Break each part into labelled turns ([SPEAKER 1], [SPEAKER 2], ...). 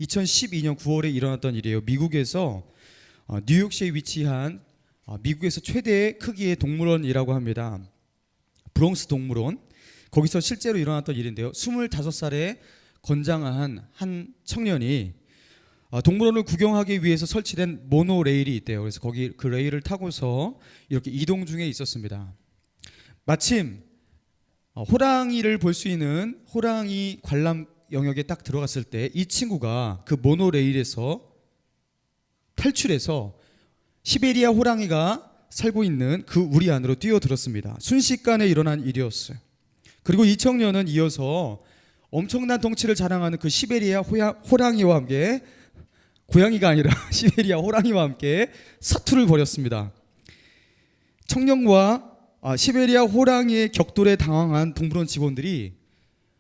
[SPEAKER 1] 2012년 9월에 일어났던 일이에요. 미국에서 뉴욕시에 위치한 미국에서 최대 크기의 동물원이라고 합니다. 브롱스 동물원. 거기서 실제로 일어났던 일인데요. 25살의 건장한 한 청년이 동물원을 구경하기 위해서 설치된 모노레일이 있대요. 그래서 거기 그 레일을 타고서 이렇게 이동 중에 있었습니다. 마침 호랑이를 볼 수 있는 호랑이 관람 영역에 딱 들어갔을 때 이 친구가 그 모노레일에서 탈출해서 시베리아 호랑이가 살고 있는 그 우리 안으로 뛰어들었습니다. 순식간에 일어난 일이었어요. 그리고 이 청년은 이어서 엄청난 덩치를 자랑하는 그 시베리아 호랑이와 함께, 고양이가 아니라 시베리아 호랑이와 함께 사투를 벌였습니다. 청년과 시베리아 호랑이의 격돌에 당황한 동물원 직원들이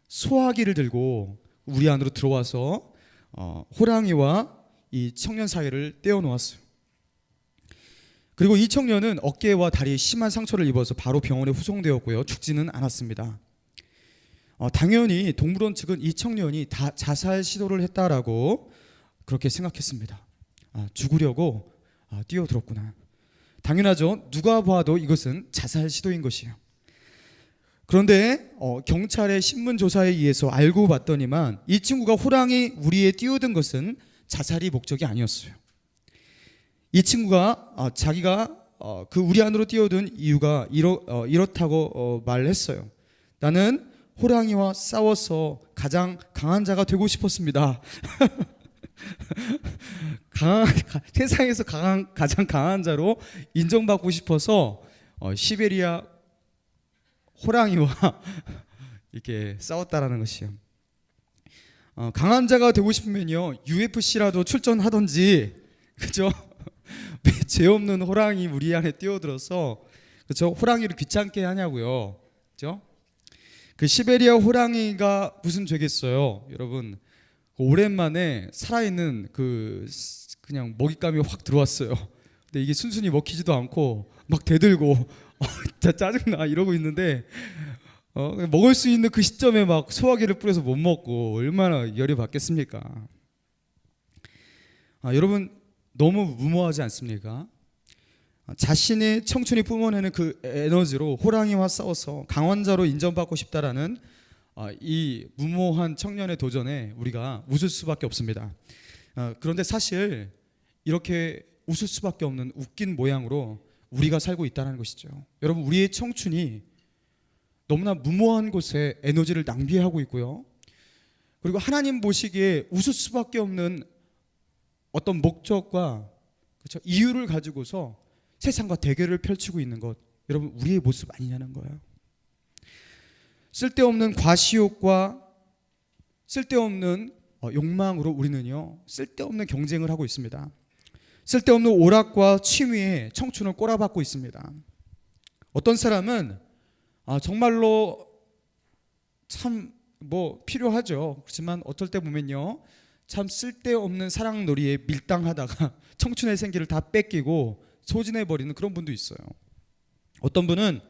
[SPEAKER 1] 소화기를 들고 우리 안으로 들어와서 호랑이와 이 청년 사이를 떼어놓았어요. 그리고 이 청년은 어깨와 다리에 심한 상처를 입어서 바로 병원에 후송되었고요. 죽지는 않았습니다. 당연히 동물원 측은 이 청년이 다 자살 시도를 했다라고 그렇게 생각했습니다. 죽으려고 뛰어들었구나. 당연하죠. 누가 봐도 이것은 자살 시도인 것이에요. 그런데 경찰의 신문 조사에 의해서 알고 봤더니만 이 친구가 호랑이 우리에 뛰어든 것은 자살이 목적이 아니었어요. 이 친구가 자기가 그 우리 안으로 뛰어든 이유가 이렇다고 말했어요. 나는 호랑이와 싸워서 가장 강한 자가 되고 싶었습니다. 세상에서 가장 강한 자로 인정받고 싶어서 시베리아 호랑이와 이렇게 싸웠다라는 것이에요. 강한 자가 되고 싶으면요 UFC라도 출전하던지, 그죠? 왜 죄 없는 호랑이 우리 안에 뛰어들어서, 그죠? 호랑이를 귀찮게 하냐고요, 그죠? 그 시베리아 호랑이가 무슨 죄겠어요, 여러분? 오랜만에 살아있는 그냥 먹잇감이 확 들어왔어요. 근데 이게 순순히 먹히지도 않고 막 대들고 진짜 짜증나 이러고 있는데 먹을 수 있는 그 시점에 막 소화기를 뿌려서 못 먹고 얼마나 열이 받겠습니까? 여러분 너무 무모하지 않습니까? 자신의 청춘이 뿜어내는 그 에너지로 호랑이와 싸워서 강원자로 인정받고 싶다라는 이 무모한 청년의 도전에 우리가 웃을 수밖에 없습니다. 그런데 사실 이렇게 웃을 수밖에 없는 웃긴 모양으로 우리가 살고 있다는 것이죠. 여러분, 우리의 청춘이 너무나 무모한 곳에 에너지를 낭비하고 있고요. 그리고 하나님 보시기에 웃을 수밖에 없는 어떤 목적과, 그렇죠, 이유를 가지고서 세상과 대결을 펼치고 있는 것, 여러분 우리의 모습 아니냐는 거예요. 쓸데없는 과시욕과 쓸데없는 욕망으로 우리는요 쓸데없는 경쟁을 하고 있습니다. 쓸데없는 오락과 취미에 청춘을 꼬라박고 있습니다. 어떤 사람은 정말로 참 필요하죠. 그렇지만 어떨 때 보면요 참 쓸데없는 사랑놀이에 밀당하다가 청춘의 생기를 다 뺏기고 소진해버리는 그런 분도 있어요. 어떤 분은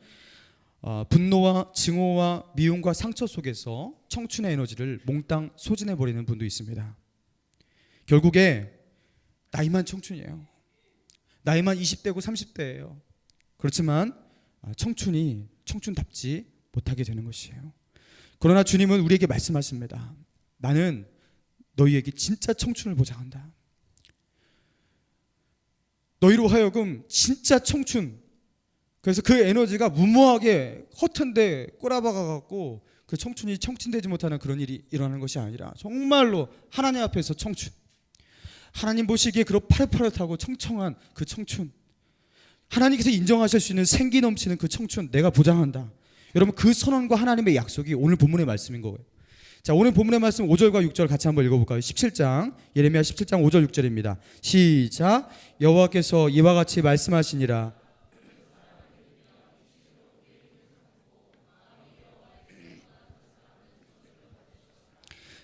[SPEAKER 1] 분노와 증오와 미움과 상처 속에서 청춘의 에너지를 몽땅 소진해버리는 분도 있습니다. 결국에 나이만 청춘이에요. 나이만 20대고 30대예요. 그렇지만 청춘이 청춘답지 못하게 되는 것이에요. 그러나 주님은 우리에게 말씀하십니다. 나는 너희에게 진짜 청춘을 보장한다. 너희로 하여금 진짜 청춘, 그래서 그 에너지가 무모하게 허튼데 꼬라박아갖고 그 청춘이 청춘되지 못하는 그런 일이 일어나는 것이 아니라 정말로 하나님 앞에서 청춘, 하나님 보시기에 그런 파릇파릇하고 청청한 그 청춘, 하나님께서 인정하실 수 있는 생기 넘치는 그 청춘 내가 보장한다. 여러분 그 선언과 하나님의 약속이 오늘 본문의 말씀인 거예요. 자, 오늘 본문의 말씀 5절과 6절 같이 한번 읽어볼까요? 17장 예레미야 17장 5절 6절입니다. 시작. 여호와께서 이와 같이 말씀하시니라.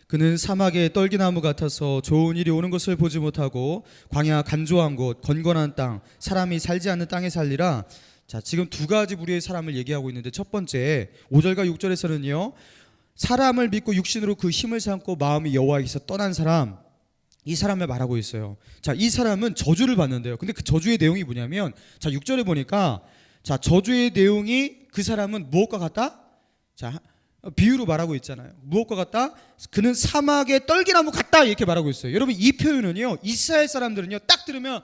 [SPEAKER 1] 그는 사막의 떨기나무 같아서 좋은 일이 오는 것을 보지 못하고 광야 간조한 곳 건건한 땅 사람이 살지 않는 땅에 살리라. 자, 지금 두 가지 부류의 사람을 얘기하고 있는데 첫 번째 5절과 6절에서는요 사람을 믿고 육신으로 그 힘을 삼고 마음이 여호와에게서 떠난 사람, 이 사람을 말하고 있어요. 자, 이 사람은 저주를 받는데요. 근데 그 저주의 내용이 뭐냐면, 자, 6절에 보니까, 자, 저주의 내용이 그 사람은 무엇과 같다? 자, 비유로 말하고 있잖아요. 무엇과 같다? 그는 사막의 떨기나무 같다, 이렇게 말하고 있어요. 여러분, 이 표현은요, 이스라엘 사람들은요, 딱 들으면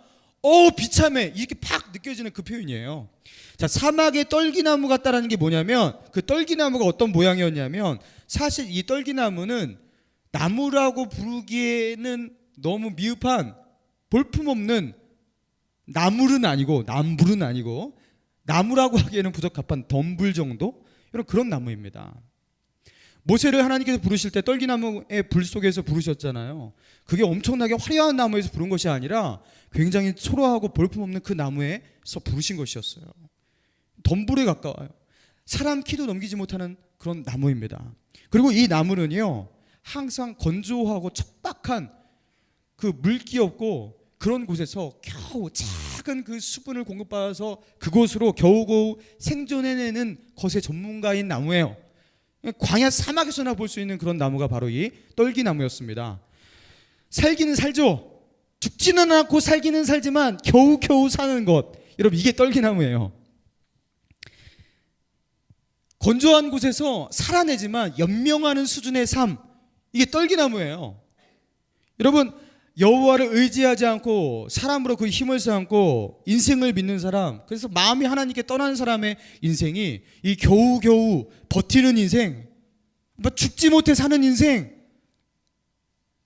[SPEAKER 1] 비참해, 이렇게 팍 느껴지는 그 표현이에요. 자, 사막의 떨기나무 같다라는 게 뭐냐면, 그 떨기나무가 어떤 모양이었냐면, 사실 이 떨기나무는 나무라고 부르기에는 너무 미흡한, 볼품없는 나물은 아니고, 남불은 아니고, 나무라고 하기에는 부적합한 덤불 정도, 이런 그런 나무입니다. 모세를 하나님께서 부르실 때 떨기나무의 불 속에서 부르셨잖아요. 그게 엄청나게 화려한 나무에서 부른 것이 아니라 굉장히 초라하고 볼품없는 그 나무에서 부르신 것이었어요. 덤불에 가까워요. 사람 키도 넘기지 못하는 그런 나무입니다. 그리고 이 나무는요, 항상 건조하고 척박한 그 물기 없고 그런 곳에서 겨우 작은 그 수분을 공급받아서 그곳으로 겨우겨우 생존해내는 것의 전문가인 나무예요. 광야 사막에서나 볼 수 있는 그런 나무가 바로 이 떨기나무였습니다. 살기는 살죠. 죽지는 않고 살기는 살지만 겨우겨우 사는 것, 여러분, 이게 떨기나무예요. 건조한 곳에서 살아내지만 연명하는 수준의 삶, 이게 떨기나무예요. 여러분, 여호와를 의지하지 않고 사람으로 그 힘을 쌓고 인생을 믿는 사람, 그래서 마음이 하나님께 떠난 사람의 인생이 이 겨우겨우 버티는 인생, 죽지 못해 사는 인생,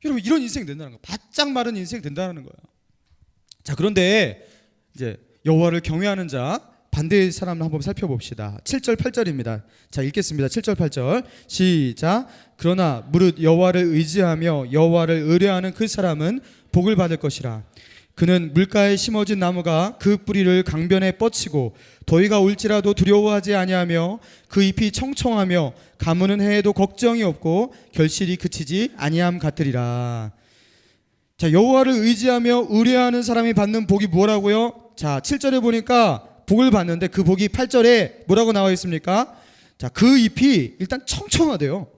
[SPEAKER 1] 여러분, 이런 인생 된다는 거예요. 바짝 마른 인생 된다는 거예요. 자, 그런데 이제 여호와를 경외하는 자 반대의 사람을 한번 살펴봅시다. 7절 8절입니다. 자, 읽겠습니다. 7절 8절 시작. 그러나 무릇 여호와를 의지하며 여호와를 의뢰하는 그 사람은 복을 받을 것이라. 그는 물가에 심어진 나무가 그 뿌리를 강변에 뻗치고 더위가 올지라도 두려워하지 아니하며 그 잎이 청청하며 가무는 해에도 걱정이 없고 결실이 그치지 아니함 같으리라. 자, 여호와를 의지하며 의뢰하는 사람이 받는 복이 뭐라고요? 자, 7절에 보니까 복을 받는데 그 복이 8절에 뭐라고 나와 있습니까? 자, 그 잎이 일단 청청하대요.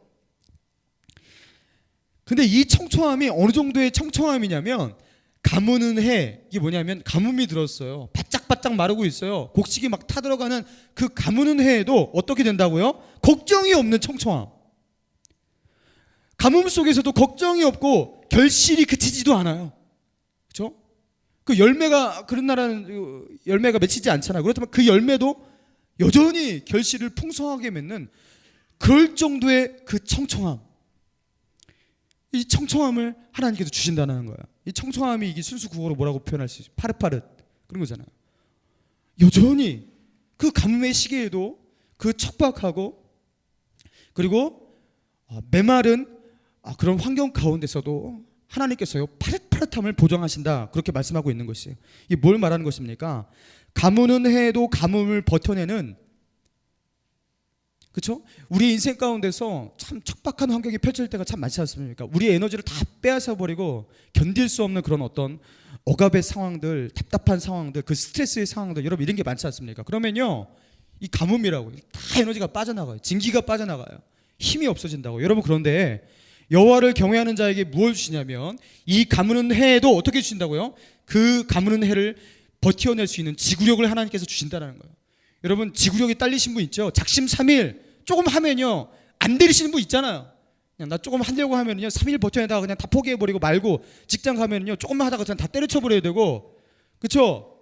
[SPEAKER 1] 근데 이 청청함이 어느 정도의 청청함이냐면, 가무는 해, 이게 뭐냐면 가뭄이 들었어요. 바짝바짝 마르고 있어요. 곡식이 막 타들어가는 그 가무는 해에도 어떻게 된다고요? 걱정이 없는 청청함. 가뭄 속에서도 걱정이 없고 결실이 그치지도 않아요. 그렇죠? 그 열매가, 그런 나라는 열매가 맺히지 않잖아요. 그렇다면 그 열매도 여전히 결실을 풍성하게 맺는 그럴 정도의 그 청청함, 이 청청함을 하나님께서 주신다는 거예요. 이 청청함이 이게 순수 국어로 뭐라고 표현할 수 있어요? 파릇파릇, 그런 거잖아요. 여전히 그 가뭄의 시기에도 그 척박하고 그리고 메마른 그런 환경 가운데서도 하나님께서요, 파릇파릇함을 보장하신다, 그렇게 말씀하고 있는 것이에요. 이게 뭘 말하는 것입니까? 가무는 해에도 가뭄을 버텨내는, 그렇죠? 우리 인생 가운데서 참 척박한 환경이 펼쳐질 때가 참 많지 않습니까? 우리의 에너지를 다 빼앗아 버리고 견딜 수 없는 그런 어떤 억압의 상황들, 답답한 상황들, 그 스트레스의 상황들, 여러분, 이런 게 많지 않습니까? 그러면요, 이 가뭄이라고 다 에너지가 빠져나가요. 진기가 빠져나가요. 힘이 없어진다고. 여러분, 그런데 여호와를 경외하는 자에게 무엇을 주시냐면, 이 가무는 해에도 어떻게 주신다고요? 그 가무는 해를 버텨낼 수 있는 지구력을 하나님께서 주신다는 거예요. 여러분, 지구력이 딸리신 분 있죠? 작심삼일 조금 하면요 안 되시는 분 있잖아요. 그냥 나 조금 하려고 하면요 3일 버텨내다가 그냥 다 포기해버리고 말고, 직장 가면요 조금만 하다가 그냥 다 때려쳐버려야 되고, 그렇죠?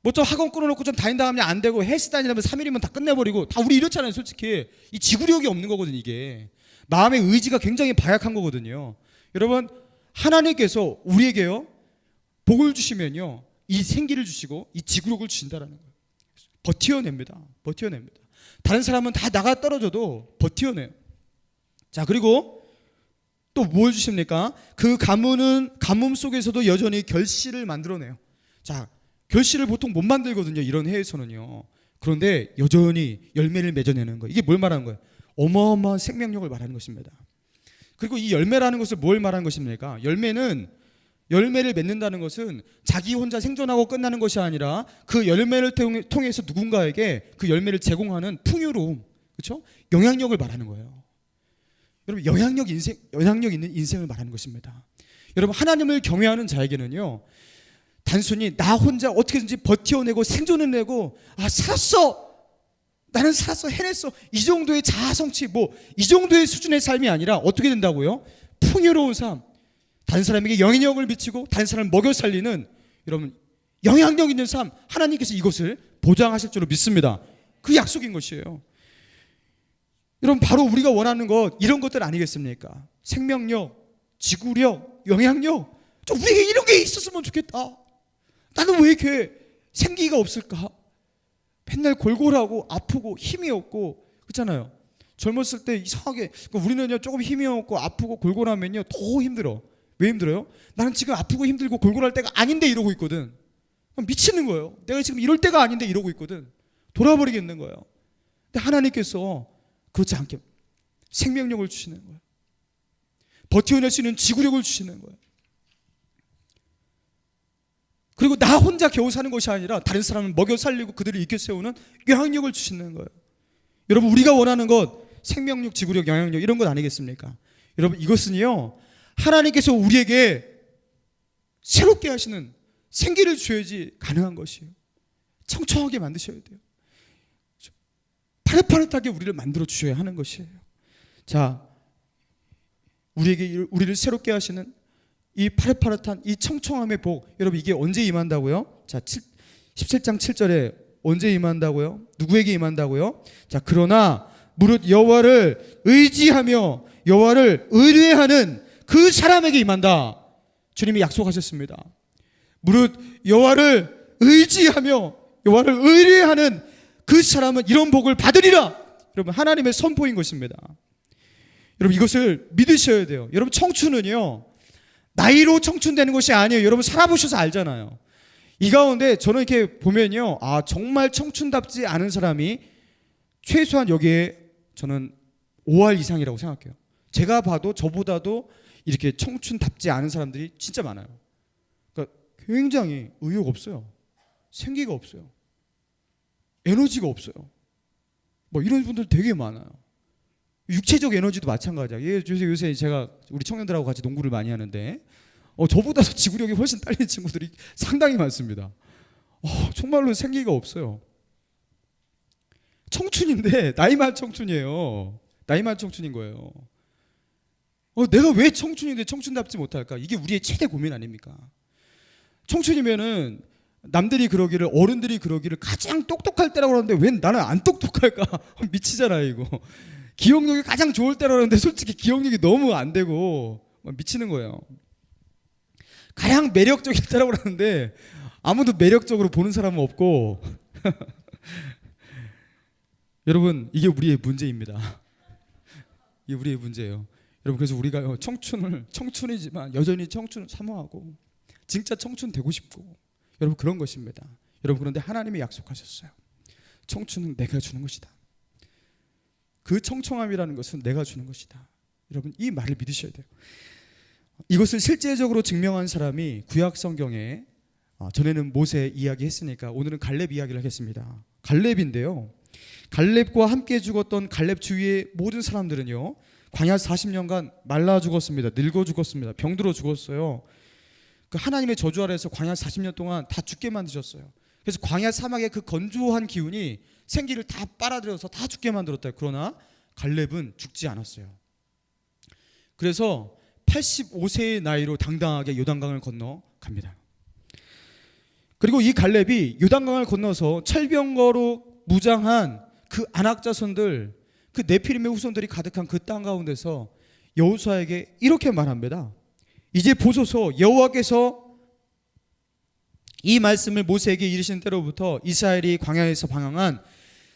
[SPEAKER 1] 뭐 좀 학원 끊어놓고 좀 다닌다 하면 안 되고, 헬스 다니려면 3일이면 다 끝내버리고, 다 우리 이렇잖아요. 솔직히 이 지구력이 없는 거거든요. 이게 마음의 의지가 굉장히 바약한 거거든요. 여러분, 하나님께서 우리에게요 복을 주시면요 이 생기를 주시고 이 지구력을 주신다라는 거예요. 버텨냅니다. 버텨냅니다. 다른 사람은 다 나가 떨어져도 버텨내요. 자, 그리고 또 뭘 주십니까? 그 가뭄은 가뭄 속에서도 여전히 결실을 만들어내요. 자, 결실을 보통 못 만들거든요, 이런 해에서는요. 그런데 여전히 열매를 맺어내는 거예요. 이게 뭘 말하는 거예요? 어마어마한 생명력을 말하는 것입니다. 그리고 이 열매라는 것을 뭘 말하는 것입니까? 열매를 맺는다는 것은 자기 혼자 생존하고 끝나는 것이 아니라 그 열매를 통해서 누군가에게 그 열매를 제공하는 풍요로움, 그렇죠? 영향력을 말하는 거예요. 여러분, 영향력 있는 인생을 말하는 것입니다. 여러분, 하나님을 경외하는 자에게는요, 단순히 나 혼자 어떻게든지 버텨내고 생존해내고 살았어, 나는 살았어, 해냈어, 이 정도의 자아성취, 이 정도의 수준의 삶이 아니라 어떻게 된다고요? 풍요로운 삶, 다른 사람에게 영향력을 미치고 다른 사람을 먹여 살리는, 여러분, 영향력 있는 삶, 하나님께서 이것을 보장하실 줄로 믿습니다. 그 약속인 것이에요. 여러분, 바로 우리가 원하는 것, 이런 것들 아니겠습니까? 생명력, 지구력, 영향력. 우리에게 이런 게 있었으면 좋겠다. 나는 왜 이렇게 생기가 없을까? 맨날 골골하고 아프고 힘이 없고 그렇잖아요. 젊었을 때 이상하게, 우리는요, 조금 힘이 없고 아프고 골골하면요 더 힘들어. 왜 힘들어요? 나는 지금 아프고 힘들고 골골할 때가 아닌데 이러고 있거든. 미치는 거예요. 내가 지금 이럴 때가 아닌데 이러고 있거든. 돌아버리겠는 거예요. 근데 하나님께서 그렇지 않게 생명력을 주시는 거예요. 버텨낼 수 있는 지구력을 주시는 거예요. 그리고 나 혼자 겨우 사는 것이 아니라 다른 사람을 먹여 살리고 그들을 일으켜 세우는 영향력을 주시는 거예요. 여러분, 우리가 원하는 것, 생명력, 지구력, 영향력, 이런 것 아니겠습니까? 여러분, 이것은요, 하나님께서 우리에게 새롭게 하시는, 생기를 주어야지 가능한 것이에요. 청청하게 만드셔야 돼요. 파릇파릇하게 우리를 만들어 주셔야 하는 것이에요. 자, 우리를 새롭게 하시는 이 파릇파릇한 이 청청함의 복, 여러분, 이게 언제 임한다고요? 자, 17장 7절에 언제 임한다고요? 누구에게 임한다고요? 자, 그러나 무릇 여호와를 의지하며 여호와를 의뢰하는 그 사람에게 임한다. 주님이 약속하셨습니다. 무릇 여호와를 의지하며 여호와를 의뢰하는 그 사람은 이런 복을 받으리라. 여러분, 하나님의 선포인 것입니다. 여러분, 이것을 믿으셔야 돼요. 여러분, 청춘은요, 나이로 청춘되는 것이 아니에요. 여러분, 살아보셔서 알잖아요. 이 가운데 저는 이렇게 보면요, 정말 청춘답지 않은 사람이 최소한 여기에 저는 5할 이상이라고 생각해요. 제가 봐도 저보다도 이렇게 청춘답지 않은 사람들이 진짜 많아요. 그러니까 굉장히 의욕 없어요. 생기가 없어요. 에너지가 없어요. 이런 분들 되게 많아요. 육체적 에너지도 마찬가지야. 요새 제가 우리 청년들하고 같이 농구를 많이 하는데 저보다도 지구력이 훨씬 딸리는 친구들이 상당히 많습니다. 정말로 생기가 없어요. 청춘인데 나이만 청춘이에요. 나이만 청춘인 거예요. 내가 왜 청춘인데 청춘답지 못할까? 이게 우리의 최대 고민 아닙니까? 청춘이면은 남들이 그러기를, 어른들이 그러기를 가장 똑똑할 때라고 그러는데 왜 나는 안 똑똑할까? 미치잖아요, 이거. 기억력이 가장 좋을 때라고 그러는데 솔직히 기억력이 너무 안 되고 미치는 거예요. 가장 매력적일 때라고 그러는데 아무도 매력적으로 보는 사람은 없고 여러분, 이게 우리의 문제입니다. 이게 우리의 문제예요. 여러분, 그래서 우리가 청춘이지만 여전히 청춘을 사모하고 진짜 청춘 되고 싶고, 여러분, 그런 것입니다. 여러분, 그런데 하나님이 약속하셨어요. 청춘은 내가 주는 것이다. 그 청청함이라는 것은 내가 주는 것이다. 여러분, 이 말을 믿으셔야 돼요. 이것을 실제적으로 증명한 사람이 구약 성경에, 전에는 모세 이야기 했으니까 오늘은 갈렙 이야기를 하겠습니다. 갈렙인데요, 갈렙과 함께 죽었던 갈렙 주위의 모든 사람들은요, 광야 40년간 말라 죽었습니다. 늙어 죽었습니다. 병들어 죽었어요. 그 하나님의 저주 아래에서 광야 40년 동안 다 죽게 만드셨어요. 그래서 광야 사막의 그 건조한 기운이 생기를 다 빨아들여서 다 죽게 만들었다. 그러나 갈렙은 죽지 않았어요. 그래서 85세의 나이로 당당하게 요단강을 건너갑니다. 그리고 이 갈렙이 요단강을 건너서 철병거로 무장한 그 안악자손들, 그 네피림의 후손들이 가득한 그 땅 가운데서 여호수아에게 이렇게 말합니다. 이제 보소서, 여호와께서 이 말씀을 모세에게 이르신 때로부터 이스라엘이 광야에서 방황한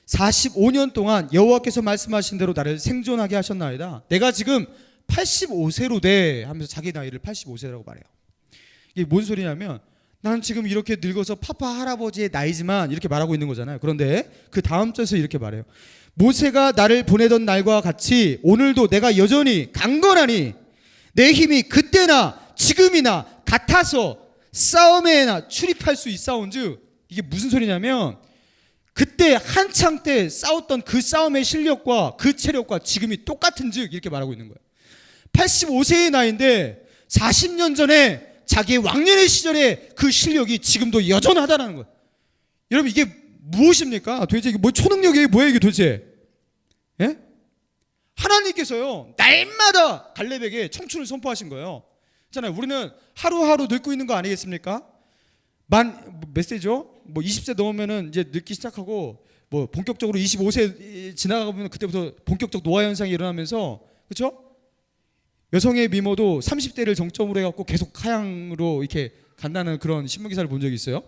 [SPEAKER 1] 45년 동안 여호와께서 말씀하신 대로 나를 생존하게 하셨나이다. 내가 지금 85세로 돼 하면서 자기 나이를 85세라고 말해요. 이게 뭔 소리냐면, 나는 지금 이렇게 늙어서 파파 할아버지의 나이지만 이렇게 말하고 있는 거잖아요. 그런데 그 다음 절에서 이렇게 말해요. 모세가 나를 보내던 날과 같이 오늘도 내가 여전히 강건하니 내 힘이 그때나 지금이나 같아서 싸움에나 출입할 수 있사온즉, 이게 무슨 소리냐면 그때 한창 때 싸웠던 그 싸움의 실력과 그 체력과 지금이 똑같은즉 이렇게 말하고 있는 거예요. 85세의 나이인데 40년 전에 자기의 왕년의 시절에 그 실력이 지금도 여전하다는 거예요. 여러분 이게 무엇입니까? 도대체 이게 뭐 초능력이 뭐예요 이게 도대체? 예? 하나님께서요 날마다 갈렙에게 청춘을 선포하신 거예요. 있잖아요. 우리는 하루하루 늙고 있는 거 아니겠습니까? 몇 세죠? 뭐 20세 넘으면은 이제 늙기 시작하고 뭐 본격적으로 25세 지나가면 그때부터 본격적 노화 현상이 일어나면서 그렇죠? 여성의 미모도 30대를 정점으로 해갖고 계속 하향으로 이렇게 간다는 그런 신문 기사를 본 적이 있어요.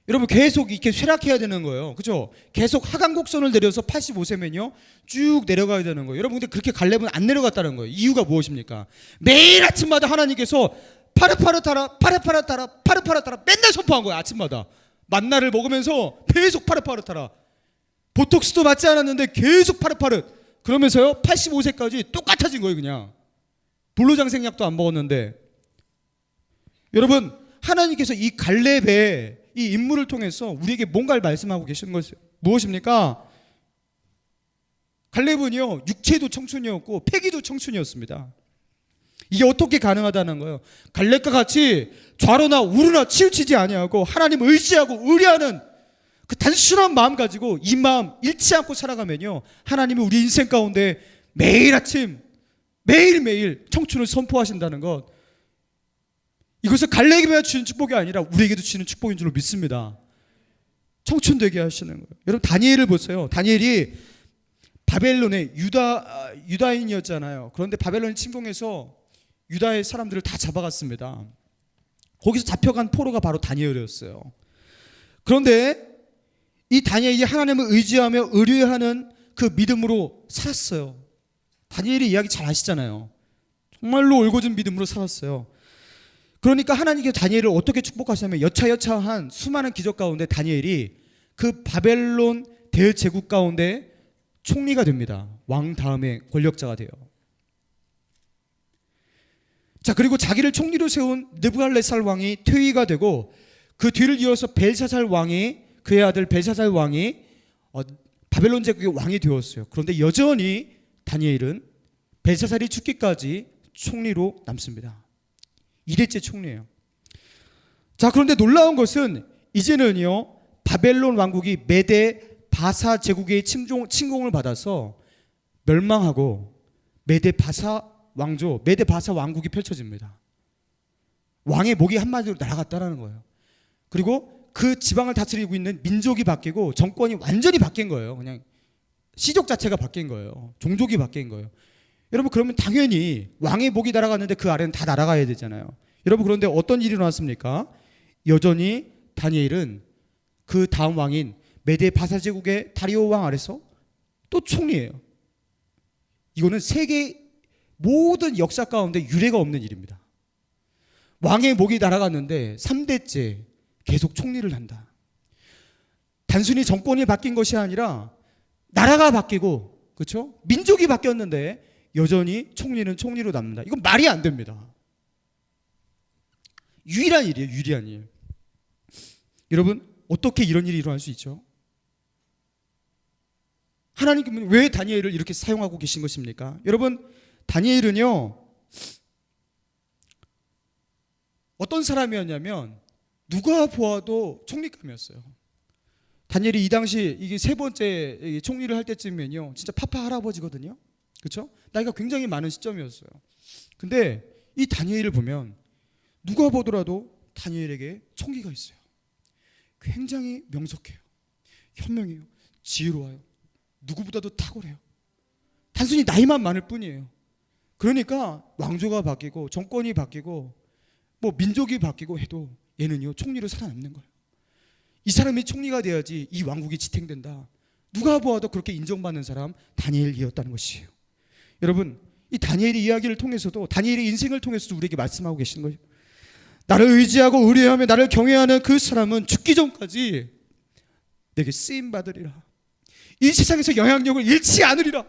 [SPEAKER 1] 여러분 계속 이렇게 쇠락해야 되는 거예요. 그렇죠? 계속 하강 곡선을 내려서 85세면요 쭉 내려가야 되는 거예요. 여러분 근데 그렇게 갈렙은 안 내려갔다는 거예요. 이유가 무엇입니까? 매일 아침마다 하나님께서 파릇파릇하라 파릇파릇하라 파릇파릇하라 맨날 선포한 거예요. 아침마다 만나를 먹으면서 계속 파릇파릇하라. 보톡스도 맞지 않았는데 계속 파릇파릇 그러면서요 85세까지 똑같아진 거예요. 그냥 불로장생약도 안 먹었는데. 여러분 하나님께서 이 갈렙의 이 인물을 통해서 우리에게 뭔가를 말씀하고 계시는 것이 무엇입니까? 갈렙은요 육체도 청춘이었고 패기도 청춘이었습니다. 이게 어떻게 가능하다는 거예요? 갈렙과 같이 좌로나 우로나 치우치지 아니하고 하나님을 의지하고 의뢰하는 그 단순한 마음 가지고 이 마음 잃지 않고 살아가면요 하나님이 우리 인생 가운데 매일 아침 매일매일 청춘을 선포하신다는 것, 이것은 갈렙에게만 주는 축복이 아니라 우리에게도 주는 축복인 줄로 믿습니다. 청춘 되게 하시는 거예요. 여러분 다니엘을 보세요. 다니엘이 바벨론의 유다인이었잖아요. 그런데 바벨론이 침공해서 유다의 사람들을 다 잡아갔습니다. 거기서 잡혀간 포로가 바로 다니엘이었어요. 그런데 이 다니엘이 하나님을 의지하며 의뢰하는 그 믿음으로 살았어요. 다니엘이 이야기 잘 아시잖아요. 정말로 올곧은 믿음으로 살았어요. 그러니까 하나님께서 다니엘을 어떻게 축복하시냐면 여차여차한 수많은 기적 가운데 다니엘이 그 바벨론 대제국 가운데 총리가 됩니다. 왕 다음에 권력자가 돼요. 자, 그리고 자기를 총리로 세운 느부갈네살 왕이 퇴위가 되고 그 뒤를 이어서 벨사살 왕이, 그의 아들 벨사살 왕이 바벨론 제국의 왕이 되었어요. 그런데 여전히 다니엘은 벨사살이 죽기까지 총리로 남습니다. 2대째 총리예요. 자, 그런데 놀라운 것은 이제는요 바벨론 왕국이 메데 바사 제국의 침공을 받아서 멸망하고 메데 바사 왕국이 펼쳐집니다. 왕의 목이 한마디로 날아갔다라는 거예요. 그리고 그 지방을 다스리고 있는 민족이 바뀌고 정권이 완전히 바뀐 거예요. 그냥 시족 자체가 바뀐 거예요. 종족이 바뀐 거예요. 여러분 그러면 당연히 왕의 목이 날아갔는데 그 아래는 다 날아가야 되잖아요. 여러분 그런데 어떤 일이 일어났습니까? 여전히 다니엘은 그 다음 왕인 메데 바사 제국의 다리오 왕 아래서 또 총리예요. 이거는 세계 모든 역사 가운데 유례가 없는 일입니다. 왕의 목이 날아갔는데 3대째 계속 총리를 한다. 단순히 정권이 바뀐 것이 아니라 나라가 바뀌고, 그렇죠? 민족이 바뀌었는데 여전히 총리는 총리로 남는다. 이건 말이 안 됩니다. 유일한 일이에요. 유일한 일. 여러분 어떻게 이런 일이 일어날 수 있죠? 하나님께서는 왜 다니엘을 이렇게 사용하고 계신 것입니까? 여러분 다니엘은요 어떤 사람이었냐면 누가 보아도 총리감이었어요. 다니엘이 이 당시 이게 세 번째 총리를 할 때쯤이면요 진짜 파파 할아버지거든요. 그렇죠? 나이가 굉장히 많은 시점이었어요. 근데 이 다니엘을 보면 누가 보더라도 다니엘에게 총기가 있어요. 굉장히 명석해요. 현명해요. 지혜로워요. 누구보다도 탁월해요. 단순히 나이만 많을 뿐이에요. 그러니까 왕조가 바뀌고 정권이 바뀌고 뭐 민족이 바뀌고 해도 얘는요 총리로 살아남는 거예요. 이 사람이 총리가 돼야지 이 왕국이 지탱된다. 누가 보아도 그렇게 인정받는 사람 다니엘이었다는 것이에요. 여러분 이 다니엘의 이야기를 통해서도, 다니엘의 인생을 통해서도 우리에게 말씀하고 계시는 거예요. 나를 의지하고 의뢰하며 나를 경외하는 그 사람은 죽기 전까지 내게 쓰임받으리라. 이 세상에서 영향력을 잃지 않으리라.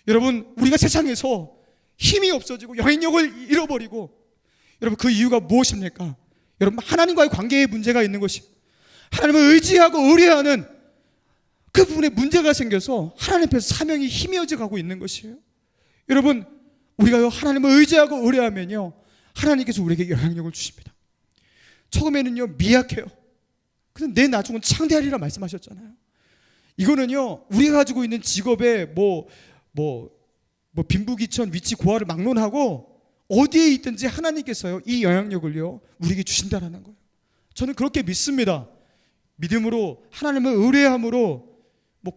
[SPEAKER 1] 여러분 우리가 세상에서 힘이 없어지고 영향력을 잃어버리고, 여러분 그 이유가 무엇입니까? 여러분 하나님과의 관계에 문제가 있는 것이, 하나님을 의지하고 의뢰하는 그 부분에 문제가 생겨서 하나님 앞에서 사명이 희미해져 가고 있는 것이에요. 여러분 우리가 하나님을 의지하고 의뢰하면요, 하나님께서 우리에게 영향력을 주십니다. 처음에는요 미약해요. 근데 내 나중은 창대하리라 말씀하셨잖아요. 이거는요 우리가 가지고 있는 직업에 빈부귀천 위치 고하를 막론하고 어디에 있든지 하나님께서요 이 영향력을요 우리에게 주신다라는 거예요. 저는 그렇게 믿습니다. 믿음으로 하나님을 의뢰함으로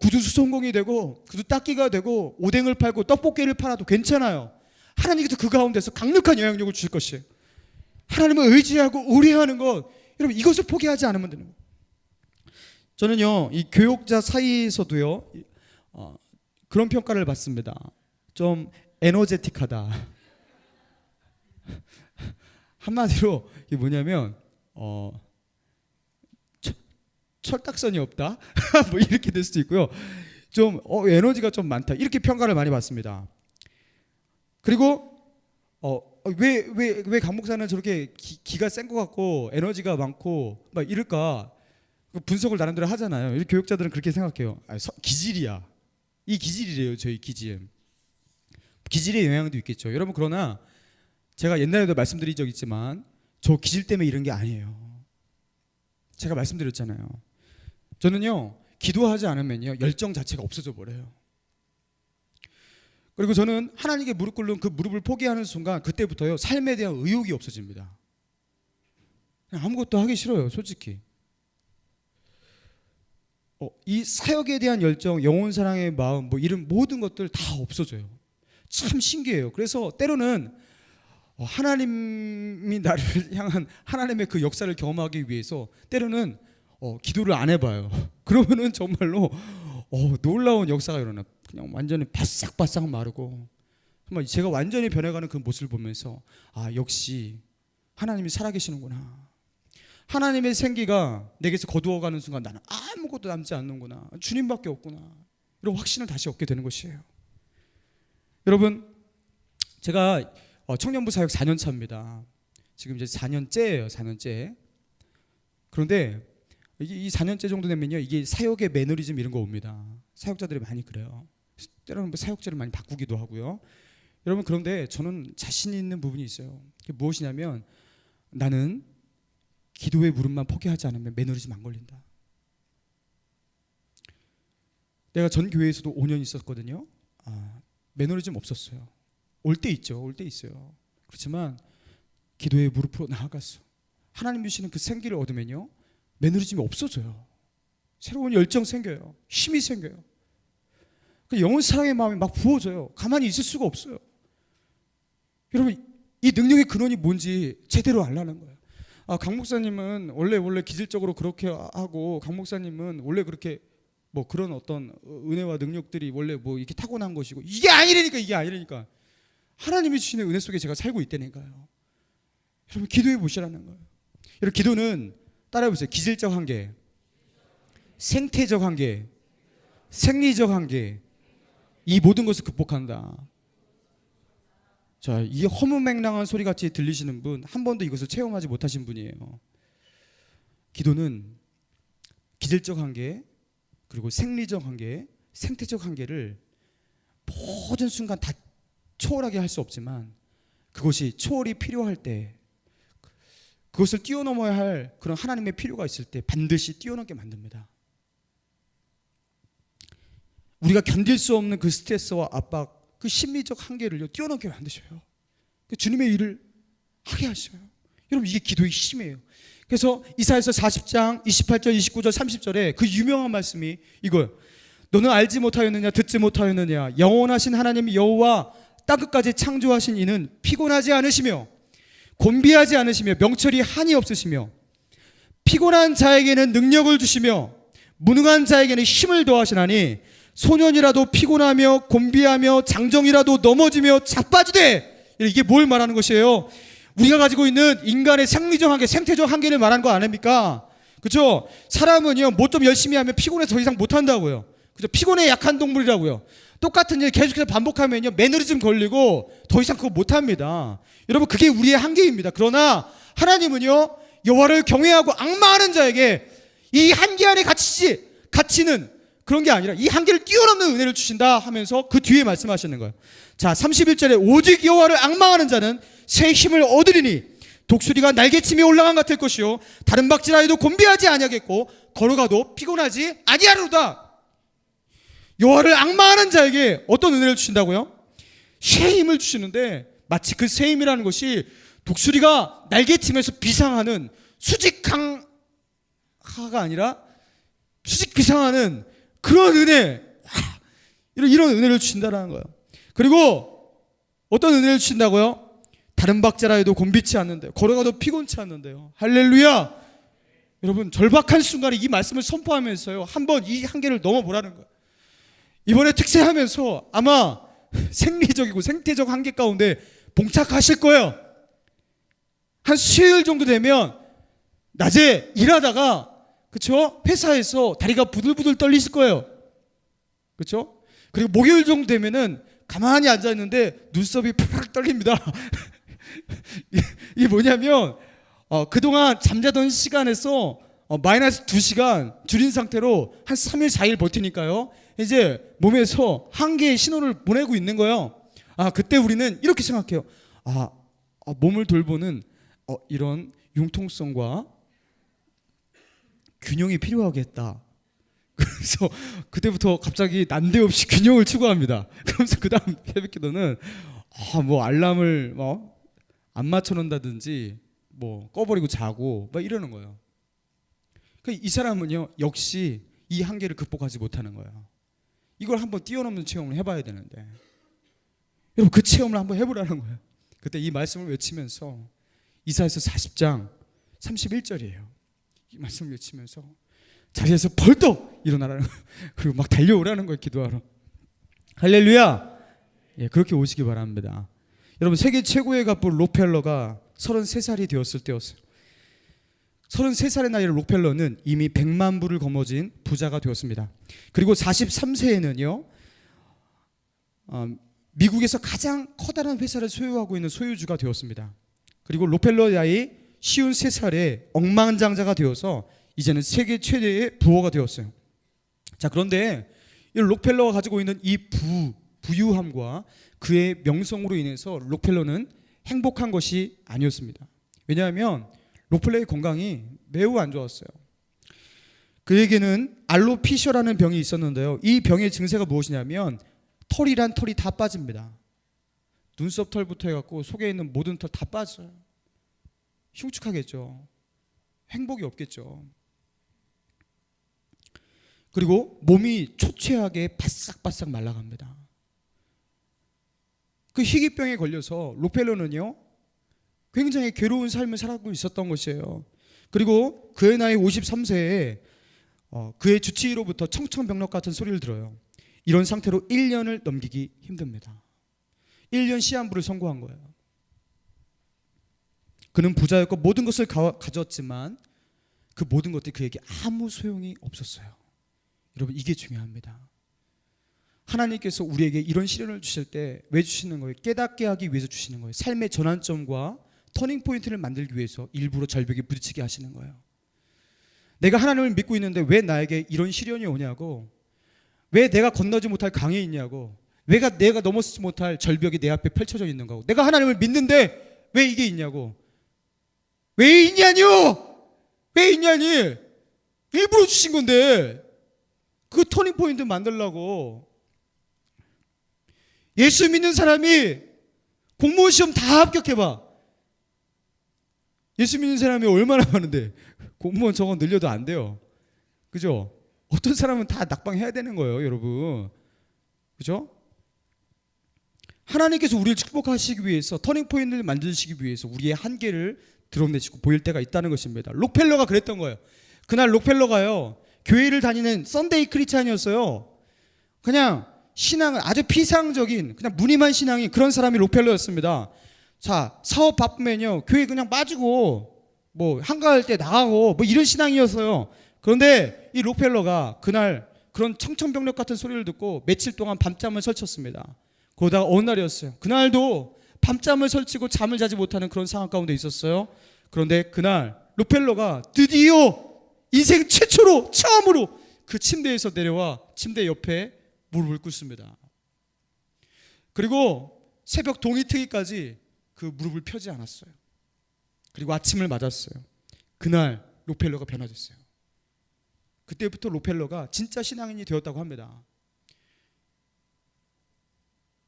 [SPEAKER 1] 구두 수송공이 되고 구두 닦기가 되고 오뎅을 팔고 떡볶이를 팔아도 괜찮아요. 하나님께서 그 가운데서 강력한 영향력을 주실 것이에요. 하나님을 의지하고 의뢰하는 것, 여러분 이것을 포기하지 않으면 되는 거예요. 저는요 이 교역자 사이에서도요 그런 평가를 받습니다. 좀 에너제틱하다. 한마디로 이게 뭐냐면 철딱선이 없다. 뭐 이렇게 될 수도 있고요. 좀 에너지가 좀 많다. 이렇게 평가를 많이 받습니다. 그리고 왜 강 목사는 저렇게 기가 센 것 같고 에너지가 많고 막 이럴까 분석을 나름대로 하잖아요. 이 교육자들은 그렇게 생각해요. 기질이야. 이 기질이래요. 저희 기질. 기질의 영향도 있겠죠. 여러분 그러나 제가 옛날에도 말씀드린 적 있지만 저 기질 때문에 이런 게 아니에요. 제가 말씀드렸잖아요. 저는요 기도하지 않으면요 열정 자체가 없어져 버려요. 그리고 저는 하나님께 무릎 꿇는 그 무릎을 포기하는 순간 그때부터요 삶에 대한 의욕이 없어집니다. 그냥 아무것도 하기 싫어요. 솔직히. 이 사역에 대한 열정, 영혼 사랑의 마음, 이런 모든 것들 다 없어져요. 참 신기해요. 그래서 때로는 하나님이 나를 향한 하나님의 그 역사를 경험하기 위해서 때로는 기도를 안 해봐요. 그러면은 정말로 놀라운 역사가 일어나. 그냥 완전히 바싹바싹 마르고 정말 제가 완전히 변해가는 그 모습을 보면서 역시 하나님이 살아계시는구나. 하나님의 생기가 내게서 거두어가는 순간 나는 아무것도 남지 않는구나. 주님밖에 없구나. 이런 확신을 다시 얻게 되는 것이에요. 여러분 제가 청년부 사역 4년 차입니다. 지금 이제 4년째예요. 4년째. 그런데 이 4년째 정도 되면요 이게 사역의 매너리즘 이런 거 옵니다. 사역자들이 많이 그래요. 때로는 사역자를 많이 바꾸기도 하고요. 여러분 그런데 저는 자신 있는 부분이 있어요. 그게 무엇이냐면 나는 기도의 무릎만 포기하지 않으면 매너리즘 안 걸린다. 내가 전 교회에서도 5년 있었거든요. 매너리즘 없었어요. 올 때 있죠. 올 때 있어요. 그렇지만 기도의 무릎으로 나아갔어. 하나님 주시는 그 생기를 얻으면요 매너리즘이 없어져요. 새로운 열정 생겨요. 힘이 생겨요. 그 영혼 사랑의 마음이 막 부어져요. 가만히 있을 수가 없어요. 여러분 이 능력의 근원이 뭔지 제대로 알라는 거예요. 강 목사님은 원래 기질적으로 그렇게 하고 강 목사님은 원래 그렇게 그런 어떤 은혜와 능력들이 원래 이렇게 타고난 것이고 이게 아니라니까. 하나님이 주시는 은혜 속에 제가 살고 있다니까요. 여러분 기도해 보시라는 거예요. 여러분 기도는 따라해보세요. 기질적 한계, 생태적 한계, 생리적 한계, 이 모든 것을 극복한다. 자, 이 허무맹랑한 소리같이 들리시는 분, 한 번도 이것을 체험하지 못하신 분이에요. 기도는 기질적 한계, 그리고 생리적 한계, 생태적 한계를 모든 순간 다 초월하게 할 수 없지만 그것이 초월이 필요할 때, 그것을 뛰어넘어야 할 그런 하나님의 필요가 있을 때 반드시 뛰어넘게 만듭니다. 우리가 견딜 수 없는 그 스트레스와 압박, 그 심리적 한계를 뛰어넘게 만드셔요. 주님의 일을 하게 하셔요. 여러분 이게 기도의 힘이에요. 그래서 이사야서 40장 28절 29절 30절에 그 유명한 말씀이 이거예요. 너는 알지 못하였느냐 듣지 못하였느냐 영원하신 하나님 여호와 땅끝까지 창조하신 이는 피곤하지 않으시며 곤비하지 않으시며 명철이 한이 없으시며 피곤한 자에게는 능력을 주시며 무능한 자에게는 힘을 더하시나니 소년이라도 피곤하며 곤비하며 장정이라도 넘어지며 자빠지되. 이게 뭘 말하는 것이에요? 우리가 가지고 있는 인간의 생리적 한계, 생태적 한계를 말하는 거 아닙니까? 그렇죠? 사람은요 뭐 좀 열심히 하면 피곤해서 더 이상 못한다고요. 그죠? 피곤에 약한 동물이라고요. 똑같은 일 계속해서 반복하면요 매너리즘 걸리고 더 이상 그거 못합니다. 여러분 그게 우리의 한계입니다. 그러나 하나님은요 여호와를 경외하고 앙망하는 자에게 이 한계 안에 갇히는 그런 게 아니라 이 한계를 뛰어넘는 은혜를 주신다 하면서 그 뒤에 말씀하시는 거예요. 자, 31절에 오직 여호와를 앙망하는 자는 새 힘을 얻으리니 독수리가 날개침이 올라간 같을 것이요 다른 박질하여도 곤비하지 아니하겠고 걸어가도 피곤하지 아니하리로다. 여호와를 앙망하는 자에게 어떤 은혜를 주신다고요? 새 힘을 주시는데 마치 그 새 힘이라는 것이 독수리가 날개침에서 비상하는 수직강하가 아니라 수직비상하는 그런 은혜, 이런 은혜를 주신다는 거예요. 그리고 어떤 은혜를 주신다고요? 다른 박자라 해도 곤비치 않는데요, 걸어가도 피곤치 않는데요. 할렐루야. 여러분, 절박한 순간에 이 말씀을 선포하면서요, 한번 이 한계를 넘어보라는 거예요. 이번에 특세하면서 아마 생리적이고 생태적 한계 가운데 봉착하실 거예요. 한 수요일 정도 되면 낮에 일하다가, 그렇죠? 회사에서 다리가 부들부들 떨리실 거예요. 그렇죠? 그리고 목요일 정도 되면은 가만히 앉아 있는데 눈썹이 팍 떨립니다. 이게 뭐냐면 그동안 잠자던 시간에서 마이너스 2시간 줄인 상태로 한 3일 4일 버티니까요, 이제 몸에서 한계의 신호를 보내고 있는 거예요. 그때 우리는 이렇게 생각해요. 몸을 돌보는 이런 융통성과 균형이 필요하겠다. 그래서 그때부터 갑자기 난데없이 균형을 추구합니다. 그러면서 그 다음 새벽기도는 뭐 알람을 안 맞춰놓는다든지 뭐 꺼버리고 자고 막 이러는 거예요. 이 사람은요, 역시 이 한계를 극복하지 못하는 거예요. 이걸 한번 뛰어넘는 체험을 해봐야 되는데, 여러분 그 체험을 한번 해보라는 거예요. 그때 이 말씀을 외치면서 이사야서 40장 31절이에요. 이 말씀을 외치면서 자리에서 벌떡 일어나라는 거예요. 그리고 막 달려오라는 거예요, 기도하러. 할렐루야. 예, 그렇게 오시기 바랍니다. 여러분, 세계 최고의 갑부 록펠러가 33살이 되었을 때였어요. 33살의 나이의 록펠러는 이미 100만 불을 거머쥔 부자가 되었습니다. 그리고 43세에는요, 미국에서 가장 커다란 회사를 소유하고 있는 소유주가 되었습니다. 그리고 록펠러의 나이 53살에 억만장자가 되어서 이제는 세계 최대의 부호가 되었어요. 자, 그런데 이 록펠러가 가지고 있는 이 부유함과 그의 명성으로 인해서 록펠러는 행복한 것이 아니었습니다. 왜냐하면 록펠러의 건강이 매우 안 좋았어요. 그에게는 알로피셔라는 병이 있었는데요, 이 병의 증세가 무엇이냐면 털이란 털이 다 빠집니다. 눈썹 털부터 해갖고 속에 있는 모든 털 다 빠져요. 흉측하겠죠. 행복이 없겠죠. 그리고 몸이 초췌하게 바싹바싹 말라갑니다. 그 희귀병에 걸려서 록펠러는요, 굉장히 괴로운 삶을 살고 있었던 것이에요. 그리고 그의 나이 53세에 그의 주치의로부터 청천벽력 같은 소리를 들어요. 이런 상태로 1년을 넘기기 힘듭니다. 1년 시한부를 선고한 거예요. 그는 부자였고 모든 것을 가졌지만 그 모든 것들이 그에게 아무 소용이 없었어요. 여러분, 이게 중요합니다. 하나님께서 우리에게 이런 시련을 주실 때 왜 주시는 거예요? 깨닫게 하기 위해서 주시는 거예요. 삶의 전환점과 터닝포인트를 만들기 위해서 일부러 절벽에 부딪히게 하시는 거예요. 내가 하나님을 믿고 있는데 왜 나에게 이런 시련이 오냐고, 왜 내가 건너지 못할 강이 있냐고, 왜 내가 넘어서지 못할 절벽이 내 앞에 펼쳐져 있는 거고, 내가 하나님을 믿는데 왜 이게 있냐고, 왜 있냐뇨, 왜 있냐니, 일부러 주신 건데 그 터닝포인트 만들려고. 예수 믿는 사람이 공무원 시험 다 합격해봐. 예수 믿는 사람이 얼마나 많은데 공무원 저거 늘려도 안 돼요. 그죠? 어떤 사람은 다 낙방해야 되는 거예요, 여러분. 그죠? 하나님께서 우리를 축복하시기 위해서, 터닝포인트를 만드시기 위해서 우리의 한계를 드러내시고 보일 때가 있다는 것입니다. 록펠러가 그랬던 거예요. 그날 록펠러가요, 교회를 다니는 썬데이 크리스찬이었어요. 그냥 신앙은 아주 피상적인, 그냥 무늬만 신앙이 그런 사람이 록펠러였습니다. 자, 사업 바쁘면요, 교회 그냥 빠지고 뭐 한가할 때 나가고 뭐 이런 신앙이었어요. 그런데 이 록펠러가 그날 그런 청천벽력 같은 소리를 듣고 며칠 동안 밤잠을 설쳤습니다. 그러다가 어느 날이었어요. 그날도 밤잠을 설치고 잠을 자지 못하는 그런 상황 가운데 있었어요. 그런데 그날 록펠러가 드디어 인생 최초로 처음으로 그 침대에서 내려와 침대 옆에 무릎을 꿇습니다. 그리고 새벽 동이 트기까지 그 무릎을 펴지 않았어요. 그리고 아침을 맞았어요. 그날 록펠러가 변화됐어요. 그때부터 록펠러가 진짜 신앙인이 되었다고 합니다.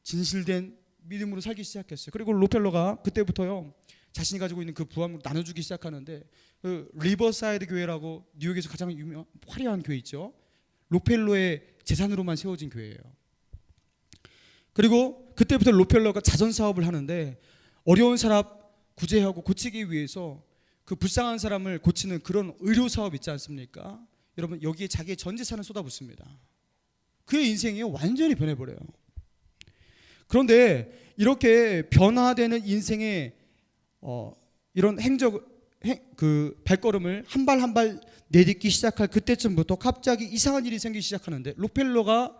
[SPEAKER 1] 진실된 믿음으로 살기 시작했어요. 그리고 록펠러가 그때부터요, 자신이 가지고 있는 그 부함을 나눠주기 시작하는데, 그 리버사이드 교회라고 뉴욕에서 가장 화려한 교회 있죠. 록펠러의 재산으로만 세워진 교회예요. 그리고 그때부터 록펠러가 자선 사업을 하는데, 어려운 사람 구제하고 고치기 위해서 그 불쌍한 사람을 고치는 그런 의료 사업 있지 않습니까? 여러분, 여기에 자기의 전 재산을 쏟아붓습니다. 그의 인생이 완전히 변해버려요. 그런데 이렇게 변화되는 인생의 이런 그 발걸음을 한 발 한 발 내딛기 시작할 그때쯤부터 갑자기 이상한 일이 생기기 시작하는데, 록펠러가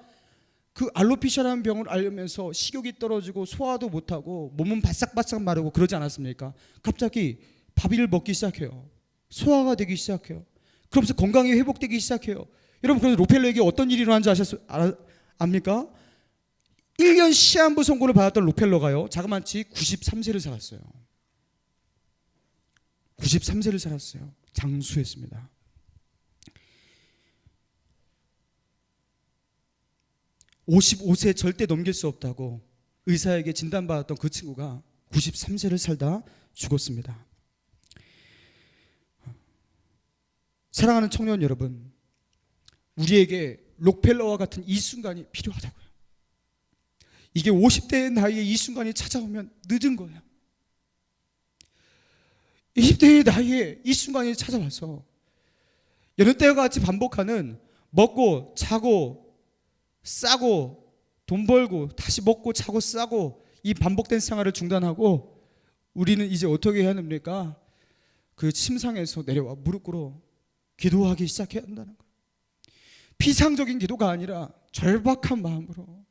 [SPEAKER 1] 그 알로피시아라는 병을 앓으면서 식욕이 떨어지고 소화도 못하고 몸은 바싹바싹 마르고 그러지 않았습니까? 갑자기 밥을 먹기 시작해요. 소화가 되기 시작해요. 그러면서 건강이 회복되기 시작해요. 여러분, 그래서 록펠러에게 어떤 일이 일어난지 압니까? 1년 시한부 선고를 받았던 록펠러가요, 자그마치 93세를 살았어요. 93세를 살았어요. 장수했습니다. (55세) 절대 넘길 수 없다고 의사에게 진단받았던 그 친구가 93세를 살다 죽었습니다. 사랑하는 청년 여러분, 우리에게 록펠러와 같은 이 순간이 필요하다고요. 이게 50대의 나이에 이 순간이 찾아오면 늦은 거예요. 20대의 나이에 이 순간이 찾아와서 여느 때와 같이 반복하는 먹고 자고 싸고 돈 벌고 다시 먹고 자고 싸고 이 반복된 생활을 중단하고 우리는 이제 어떻게 해야 합니까? 그 침상에서 내려와 무릎 꿇어 기도하기 시작해야 한다는 거예요. 피상적인 기도가 아니라 절박한 마음으로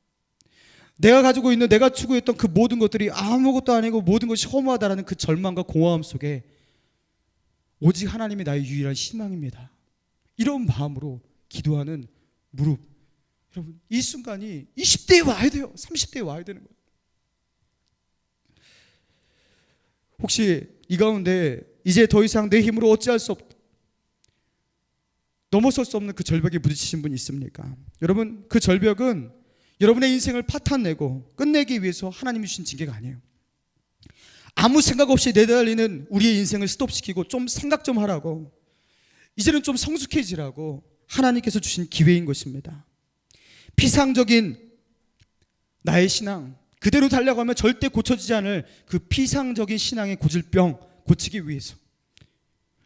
[SPEAKER 1] 내가 가지고 있는, 내가 추구했던 그 모든 것들이 아무것도 아니고 모든 것이 허무하다라는 그 절망과 공허함 속에 오직 하나님이 나의 유일한 희망입니다, 이런 마음으로 기도하는 무릎. 여러분, 이 순간이 20대에 와야 돼요. 30대에 와야 되는 거예요. 혹시 이 가운데 이제 더 이상 내 힘으로 어찌할 수 없다, 넘어설 수 없는 그 절벽에 부딪히신 분 있습니까? 여러분, 그 절벽은 여러분의 인생을 파탄내고 끝내기 위해서 하나님이 주신 징계가 아니에요. 아무 생각 없이 내달리는 우리의 인생을 스톱시키고 좀 생각 좀 하라고, 이제는 좀 성숙해지라고 하나님께서 주신 기회인 것입니다. 피상적인 나의 신앙 그대로 달려가면 절대 고쳐지지 않을 그 피상적인 신앙의 고질병 고치기 위해서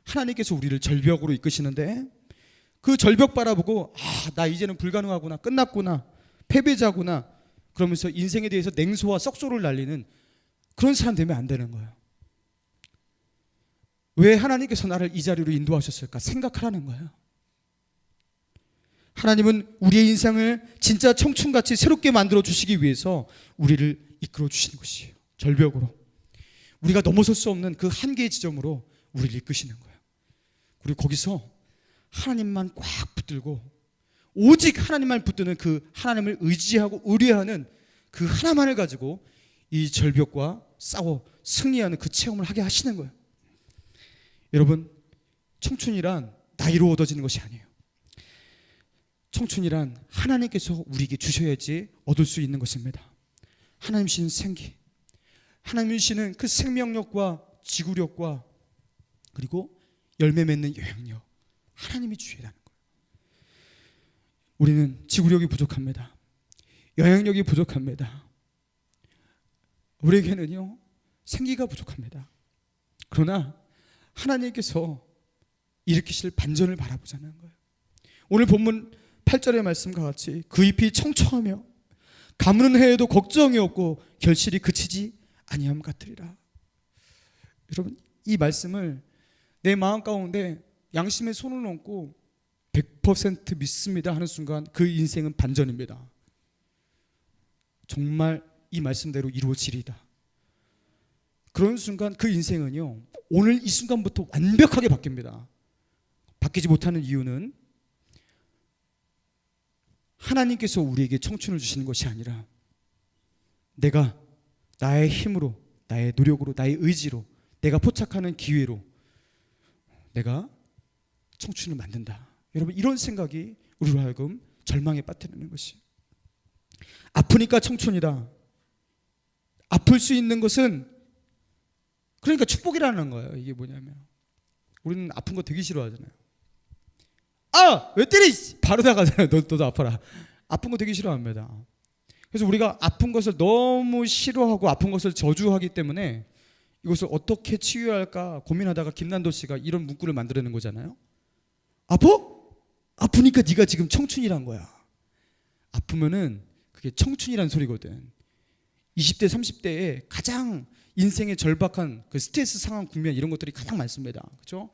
[SPEAKER 1] 하나님께서 우리를 절벽으로 이끄시는데, 그 절벽 바라보고 나 이제는 불가능하구나, 끝났구나, 패배자구나, 그러면서 인생에 대해서 냉소와 썩소를 날리는 그런 사람 되면 안 되는 거예요. 왜 하나님께서 나를 이 자리로 인도하셨을까 생각하라는 거예요. 하나님은 우리의 인생을 진짜 청춘같이 새롭게 만들어 주시기 위해서 우리를 이끌어 주시는 것이에요. 절벽으로, 우리가 넘어설 수 없는 그 한계의 지점으로 우리를 이끄시는 거예요. 그리고 거기서 하나님만 꽉 붙들고 오직 하나님만 붙드는 그 하나님을 의지하고 의뢰하는 그 하나만을 가지고 이 절벽과 싸워 승리하는 그 체험을 하게 하시는 거예요. 여러분, 청춘이란 나이로 얻어지는 것이 아니에요. 청춘이란 하나님께서 우리에게 주셔야지 얻을 수 있는 것입니다. 하나님 주시는 생기, 하나님 주시는 그 생명력과 지구력과 그리고 열매 맺는 영향력, 하나님이 주셔야 하는 거예요. 우리는 지구력이 부족합니다. 영향력이 부족합니다. 우리에게는요, 생기가 부족합니다. 그러나 하나님께서 일으키실 반전을 바라보자는 거예요. 오늘 본문 8절의 말씀과 같이 그 잎이 청초하며 가무는 해에도 걱정이 없고 결실이 그치지 아니함 같으리라. 여러분, 이 말씀을 내 마음 가운데 양심에 손을 얹고 100% 믿습니다 하는 순간 그 인생은 반전입니다. 정말 이 말씀대로 이루어지리다. 그런 순간 그 인생은요, 오늘 이 순간부터 완벽하게 바뀝니다. 바뀌지 못하는 이유는 하나님께서 우리에게 청춘을 주시는 것이 아니라 내가 나의 힘으로, 나의 노력으로, 나의 의지로, 내가 포착하는 기회로 내가 청춘을 만든다. 여러분, 이런 생각이 우리로 하여금 절망에 빠뜨리는 것이. 아프니까 청춘이다. 아플 수 있는 것은 그러니까 축복이라는 거예요. 이게 뭐냐면 우리는 아픈 거 되게 싫어하잖아요. 아! 왜 때리! 바로 나가잖아요. 너도 아파라. 아픈 거 되게 싫어합니다. 그래서 우리가 아픈 것을 너무 싫어하고 아픈 것을 저주하기 때문에 이것을 어떻게 치유할까 고민하다가 김난도 씨가 이런 문구를 만들어낸 거잖아요. 아파? 아프니까 네가 지금 청춘이란 거야. 아프면은 그게 청춘이란 소리거든. 20대 30대에 가장 인생의 절박한 그 스트레스 상황 국면 이런 것들이 가장 많습니다. 그렇죠?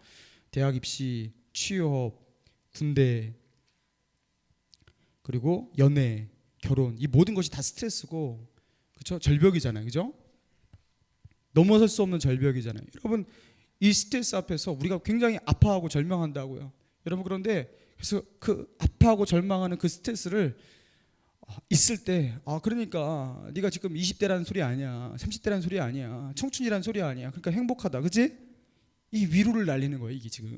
[SPEAKER 1] 대학 입시, 취업, 군대, 그리고 연애, 결혼, 이 모든 것이 다 스트레스고, 그렇죠? 절벽이잖아요. 그렇죠? 넘어설 수 없는 절벽이잖아요. 여러분, 이 스트레스 앞에서 우리가 굉장히 아파하고 절망한다고요. 여러분, 그런데 그래서 그 아파하고 절망하는 그 스트레스를 있을 때, 그러니까 네가 지금 20대라는 소리 아니야, 30대라는 소리 아니야, 청춘이라는 소리 아니야, 그러니까 행복하다, 그렇지? 이 위로를 날리는 거예요, 이게 지금.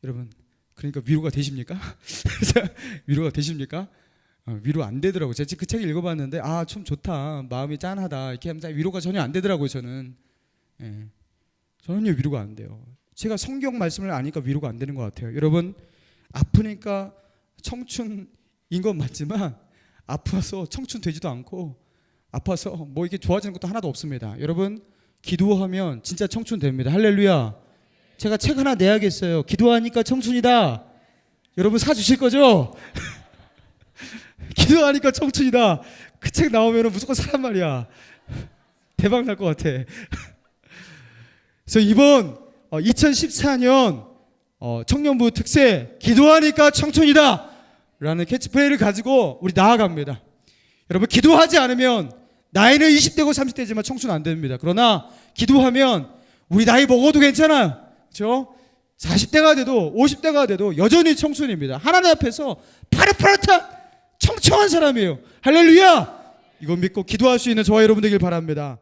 [SPEAKER 1] 여러분, 그러니까 위로가 되십니까? 위로가 되십니까? 위로 안 되더라고요. 제가 그 책을 읽어봤는데 좀 좋다, 마음이 짠하다 이렇게 하면서 위로가 전혀 안 되더라고요. 저는 전혀 위로가 안 돼요. 제가 성경 말씀을 아니까 위로가 안 되는 것 같아요. 여러분, 아프니까 청춘인 건 맞지만 아파서 청춘 되지도 않고 아파서 뭐 이게 좋아지는 것도 하나도 없습니다. 여러분, 기도하면 진짜 청춘 됩니다. 할렐루야. 제가 책 하나 내야겠어요. 기도하니까 청춘이다. 여러분 사주실 거죠? 기도하니까 청춘이다. 그 책 나오면 무조건 사란 말이야. 대박 날 것 같아. 그래서 이번 2014년 청년부 특세 기도하니까 청춘이다 라는 캐치프레이즈를 가지고 우리 나아갑니다. 여러분, 기도하지 않으면 나이는 20대고 30대지만 청춘 안 됩니다. 그러나 기도하면 우리 나이 먹어도 괜찮아요. 그렇죠? 40대가 돼도 50대가 돼도 여전히 청춘입니다. 하나님 앞에서 파릇파릇한 청청한 사람이에요. 할렐루야! 이거 믿고 기도할 수 있는 저와 여러분 되길 바랍니다.